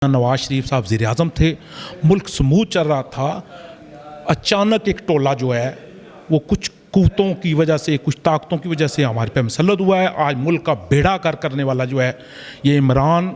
नवाज शरीफ साहब वज़ीर आज़म थे, मुल्क स्मूथ चल रहा था। अचानक एक टोला जो है वो कुछ क़ुव्वतों की वजह से, कुछ ताकतों की वजह से हमारे पे मुसल्लत हुआ है। आज मुल्क का बेड़ा कर करने वाला जो है ये इमरान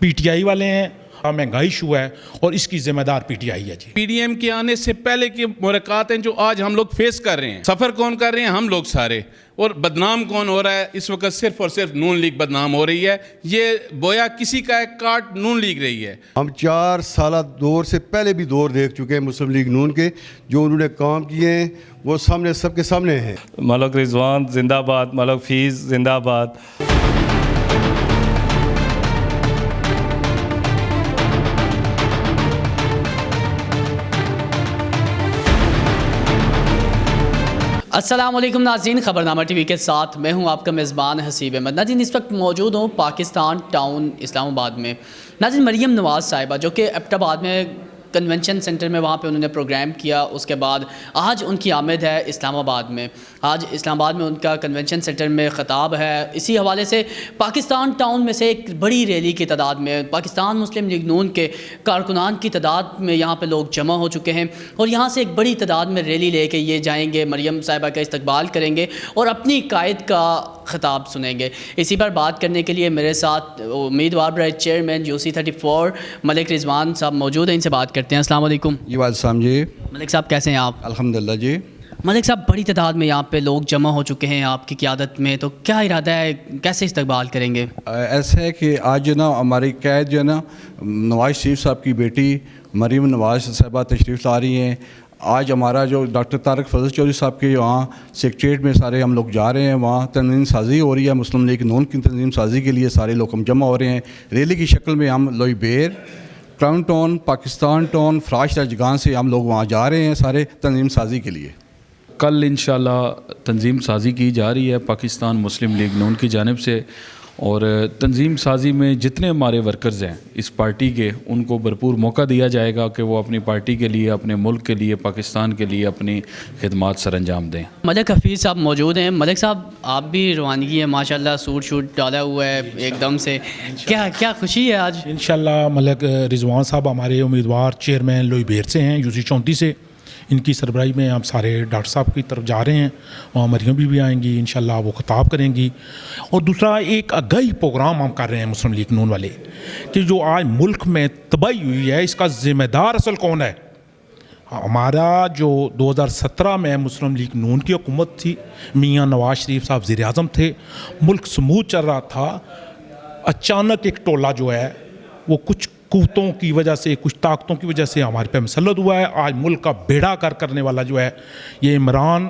पीटीआई वाले हैं। महंगाई इशू है और इसकी जिम्मेदार पीटीआई है जी। पीडीएम के आने से पहले की मुलाकात हैं जो आज हम लोग फेस कर रहे हैं। सफ़र कौन कर रहे हैं? हम लोग सारे। और बदनाम कौन हो रहा है इस वक्त? सिर्फ और सिर्फ नून लीग बदनाम हो रही है। ये बोया किसी का एक काट नून लीग रही है। हम 4 साल दौर से पहले भी दौर देख चुके हैं मुस्लिम लीग नून के, जो उन्होंने काम किए हैं वो सामने सबके सामने हैं। मलक रिजवान जिंदाबाद, मलक फीस जिंदाबाद। अस्सलामुअलैकुम नाज़रीन, ख़बरनामा टीवी के साथ मैं हूं आपका मेज़बान हसीब अहमद। नाज़रीन, इस वक्त मौजूद हूं पाकिस्तान टाउन इस्लामाबाद में। नाज़रीन, मरियम नवाज़ साहिबा जो कि एबटाबाद में कन्वेंशन सेंटर में वहाँ पे उन्होंने प्रोग्राम किया, उसके बाद आज उनकी आमद है इस्लामाबाद में। आज इस्लामाबाद में उनका कन्वेंशन सेंटर में ख़िताब है। इसी हवाले से पाकिस्तान टाउन में से एक बड़ी रैली की तादाद में पाकिस्तान मुस्लिम लीग नून के कारकुनान की तादाद में यहाँ पे लोग जमा हो चुके हैं और यहाँ से एक बड़ी तादाद में रैली लेके ये जाएंगे, मरियम साहिबा का इस्तकबाल करेंगे और अपनी कायद का ख़िताब सुनेंगे। इसी पर बात करने के लिए मेरे साथ उम्मीदवार बराए चेयरमैन UC34 मलिक रिजवान साहब मौजूद हैं। इनसे बात करते हैं। अस्सलाम वालेकुम। जी वालेकुम जी। मलिक साहब कैसे हैं आप? अल्हम्दुलिल्लाह जी। मलिक साहब, बड़ी तादाद में यहाँ पे लोग जमा हो चुके हैं आपकी क़यादत में, तो क्या इरादा है, कैसे इस्तकबाल करेंगे? ऐसा है कि आज जो ना हमारी कैद जो है ना नवाज शरीफ साहब की बेटी मरीम नवाज साहिबा तशरीफ़ ला रही हैं। आज हमारा जो डॉक्टर तारक फजल चौधरी साहब के वहाँ सेक्रेटरीट में सारे हम लोग जा रहे हैं, वहाँ तंजीम साजी हो रही है। मुस्लिम लीग नून की तंजीम साजी के लिए सारे लोग हम जमा हो रहे हैं। रैली की शक्ल में हम लोई बेर, क्राउन टाउन, पाकिस्तान टाउन, फराश राजगान से हम लोग वहाँ जा रहे हैं सारे तंजीम साजी के लिए। कल इंशाल्लाह तंजीम साजी की जा रही है पाकिस्तान मुस्लिम लीग नून की जानिब से, और तंजीम साजी में जितने हमारे वर्कर्स हैं इस पार्टी के, उनको भरपूर मौका दिया जाएगा कि वो अपनी पार्टी के लिए, अपने मुल्क के लिए, पाकिस्तान के लिए अपनी खिदमात सर अंजाम दें। मलिक हफीज़ साहब मौजूद हैं। मलिक साहब, आप भी रवानगी है माशाल्लाह, सूट शूट डाला हुआ है एकदम से, क्या खुशी है आज? इंशाल्लाह मलिक रिजवान साहब हमारे उम्मीदवार चेयरमैन लोई बेर से हैं, UC 34 से। इनकी सरबराही में हम सारे डॉक्टर साहब की तरफ जा रहे हैं। वहाँ मरियम भी आएंगी इंशाल्लाह, वो ख़िताब करेंगी। और दूसरा एक आगाही प्रोग्राम हम कर रहे हैं मुस्लिम लीग नून वाले कि जो आज मुल्क में तबाही हुई है इसका ज़िम्मेदार असल कौन है? हमारा जो 2017 में मुस्लिम लीग नून की हुकूमत थी, मियाँ नवाज शरीफ साहब वज़ीर आज़म थे, मुल्क स्मूथ चल रहा था। अचानक एक टोला जो है वो कुछ क़ुव्वतों की वजह से, कुछ ताकतों की वजह से हमारे पे मुसल्लत हुआ है। आज मुल्क का बेड़ा कर करने वाला जो है ये इमरान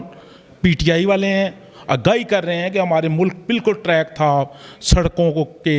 पीटीआई वाले हैं। आगाही कर रहे हैं कि हमारे मुल्क बिल्कुल ट्रैक था, सड़कों को के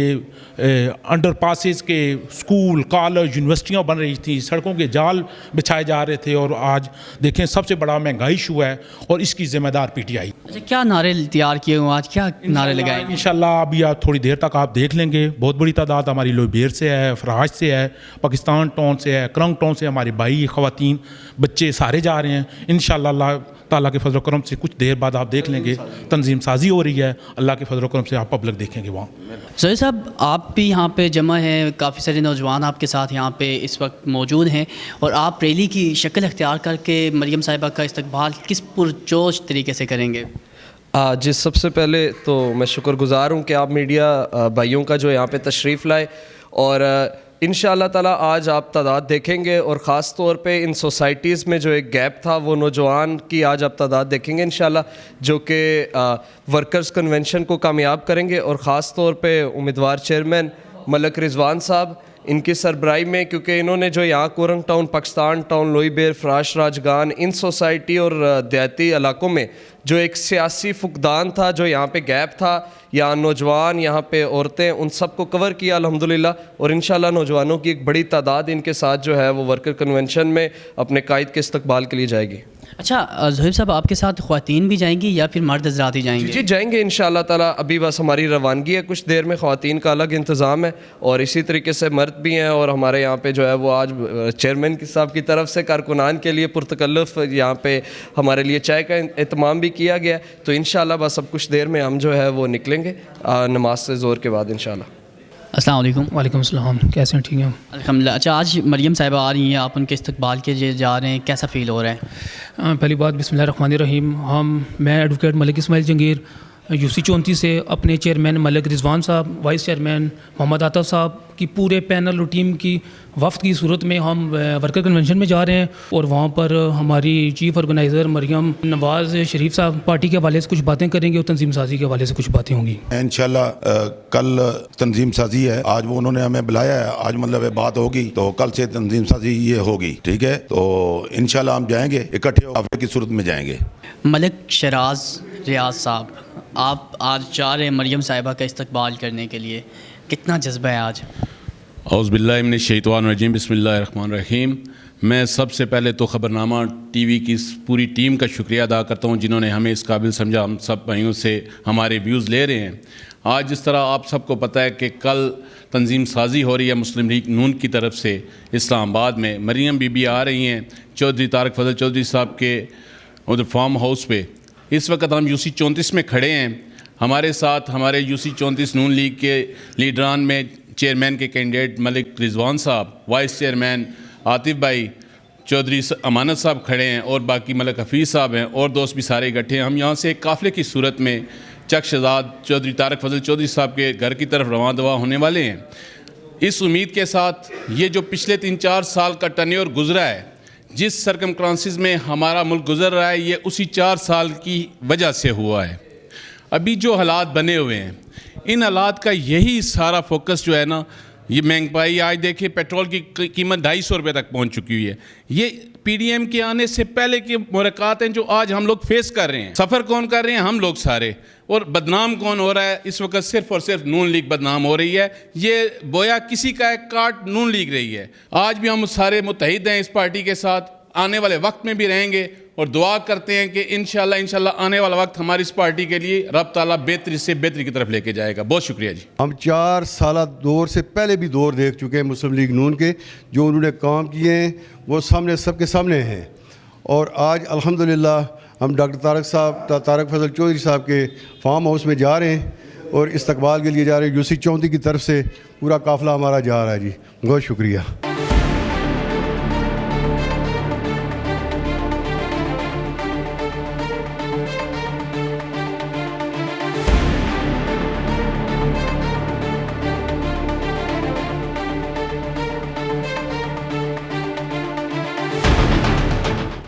अंडर पासेस के, स्कूल, कॉलेज, यूनिवर्सिटियाँ बन रही थी, सड़कों के जाल बिछाए जा रहे थे। और आज देखें सबसे बड़ा महंगाई इशू है और इसकी ज़िम्मेदार पीटीआई। अच्छा, क्या नारे तैयार किए हुए आज, क्या नारे लगाएंगे? इंशाल्लाह अभी आप थोड़ी देर तक आप देख लेंगे। बहुत बड़ी तादाद हमारी लोईबेर से है, फराज से है, पाकिस्तान टाउन से है, क्रंग टाउन से हमारे भाई, ख़वातीन, बच्चे सारे जा रहे हैं। इंशाल्लाह अल्लाह ताला के फजल करम से कुछ देर बाद आप देख लेंगे तंजीम साजी हो रही है। अल्लाह के फजल करम से आप पब्लिक देखेंगे वहाँ। ज़ोहैर साहब, आप भी यहाँ पे जमा हैं, काफ़ी सारे नौजवान आपके साथ यहाँ पे इस वक्त मौजूद हैं और आप रैली की शक्ल इख्तियार करके मरियम साहिबा का इस्तकबाल किस पुरजोश तरीके से करेंगे? जी, सबसे पहले तो मैं शुक्रगुज़ार हूँ कि आप मीडिया भाइयों का जो यहाँ पे तशरीफ़ लाए, और इंशाअल्लाह ताला आज आप तादाद देखेंगे और ख़ास तौर पे इन सोसाइटीज़ में जो एक गैप था वो नौजवान की आज आप तादाद देखेंगे इंशाअल्लाह, जो कि वर्कर्स कन्वेंशन को कामयाब करेंगे। और ख़ास तौर पे उम्मीदवार चेयरमैन मलिक रिजवान साहब, इनकी सरबराही में, क्योंकि इन्होंने जो यहाँ कोरंग टाउन, पाकिस्तान टाउन, लोई बेर, फराश राजगान, इन सोसाइटी और देहाती इलाकों में जो एक सियासी फुकदान था, जो यहाँ पे गैप था, यहाँ नौजवान, यहाँ पे औरतें, उन सब को कवर किया अल्हम्दुलिल्लाह। और इंशाल्लाह नौजवानों की एक बड़ी तादाद इनके साथ जो है वो वर्कर कन्वेंशन में अपने कायद के इस्तकबाल के लिए जाएगी। अच्छा ज़ोहैर साहब, आपके साथ ख़वातीन भी जाएंगी या फिर मर्द हज़रात ही जाएंगे? जी जाएंगे इंशाअल्लाह ताला। अभी बस हमारी रवानगी है, कुछ देर में ख़वातीन का अलग इंतज़ाम है और इसी तरीके से मर्द भी हैं। और हमारे यहाँ पे जो है वो आज चेयरमैन साहब की तरफ से कारकुनान के लिए पुरतकल्लुफ़ यहाँ पे हमारे लिए चाय का एहतमाम भी किया गया। तो इंशाअल्लाह बस अब कुछ देर में हम जो है वो निकलेंगे नमाज से ज़ोर के बाद इंशाअल्लाह। अस्सलाम वालेकुम। वालेकुम अस्सलाम, कैसे हैं? ठीक हैं। अल्हम्दुलिल्लाह। अच्छा, आज मरियम साहिबा आ रही हैं, आप उनके इस्तकबाल के लिए जा रहे हैं, कैसा फ़ील हो रहा है? पहली बात बिस्मिल्लाहिर्रहमानिर्रहीम, मैं एडवोकेट मलिक इस्माइल जंगीर यूसी 34 से अपने चेयरमैन मलिक रिजवान साहब, वाइस चेयरमैन मोहम्मद आतफ साहब की पूरे पैनल और टीम की वफ़द की सूरत में हम वर्कर कन्वेंशन में जा रहे हैं और वहाँ पर हमारी चीफ़ ऑर्गेनाइज़र मरियम नवाज़ शरीफ साहब पार्टी के हवाले से कुछ बातें करेंगे और तंजीम साजी के हवाले से कुछ बातें होंगी। इंशाल्लाह कल तंजीम साजी है, आज वो उन्होंने हमें बुलाया है, आज मतलब ये बात होगी तो कल से तंजीम साजी ये होगी, ठीक है। तो इंशाल्लाह हम जाएंगे, इकट्ठे हफ्ते की सूरत में जाएंगे। मलिक शराज रियाज साहब, आप आज जा रहे हैं मरियम साहिबा का इस्तकबाल करने के लिए, कितना जज्बा है आज? औज़ुबिल्लाहिमिनश्शैतानिर्रजीम, बिस्मिल्लाहिर्रहमानिर्रहीम। मैं सबसे पहले तो ख़बरनामा टीवी की पूरी टीम का शुक्रिया अदा करता हूँ जिन्होंने हमें इस काबिल समझा। हम सब भाइयों से हमारे व्यूज़ ले रहे हैं। आज जिस तरह आप सबको पता है कि कल तंजीम साजी हो रही है मुस्लिम लीग नून की तरफ से इस्लामाबाद में, मरियम बीबी आ रही हैं चौधरी तारक फजल चौधरी साहब के उधर फार्म हाउस पे। इस वक्त हम यूसी 34 में खड़े हैं। हमारे साथ हमारे यूसी 34 नून लीग के लीडरान में चेयरमैन के कैंडिडेट मलिक रिजवान साहब, वाइस चेयरमैन आतिफ भाई चौधरी अमानत साहब खड़े हैं और बाकी मलिक हफीज़ साहब हैं और दोस्त भी सारे इकट्ठे हैं। हम यहाँ से एक काफ़िले की सूरत में चक शहजाद चौधरी तारक फजल चौधरी साहब के घर की तरफ रवां दवा होने वाले हैं, इस उम्मीद के साथ ये जो पिछले 3-4 साल का टर्न्योर गुजरा है, जिस सरकमस्टांसिस में हमारा मुल्क गुजर रहा है, ये उसी 4 साल की वजह से हुआ है। अभी जो हालात बने हुए हैं, इन हालात का यही सारा फोकस जो है ना, ये महंगाई आज देखिए पेट्रोल की कीमत 250 रुपये तक पहुंच चुकी हुई है। ये पीडीएम के आने से पहले के मुराकात हैं जो आज हम लोग फेस कर रहे हैं। सफ़र कौन कर रहे हैं? हम लोग सारे। और बदनाम कौन हो रहा है इस वक्त? सिर्फ और सिर्फ नून लीग बदनाम हो रही है। ये बोया किसी का एक काट नून लीग रही है। आज भी हम सारे मुत्तहिद हैं इस पार्टी के साथ, आने वाले वक्त में भी रहेंगे और दुआ करते हैं कि इंशाल्लाह आने वाला वक्त हमारी इस पार्टी के लिए रब ताला बेहतरी से बेहतरी की तरफ लेके जाएगा। बहुत शुक्रिया जी। हम 4 साल दौर से पहले भी दौर देख चुके हैं मुस्लिम लीग नून के, जो उन्होंने काम किए हैं वो सामने सबके सामने हैं। और आज अल्हम्दुलिल्लाह हम डॉक्टर तारक फजल चौधरी साहब के फार्म हाउस में जा रहे हैं और इस्तकबाल के लिए जा रहे हैं। यूसी 34 की तरफ से पूरा काफ़िला हमारा जा रहा है जी। बहुत शुक्रिया।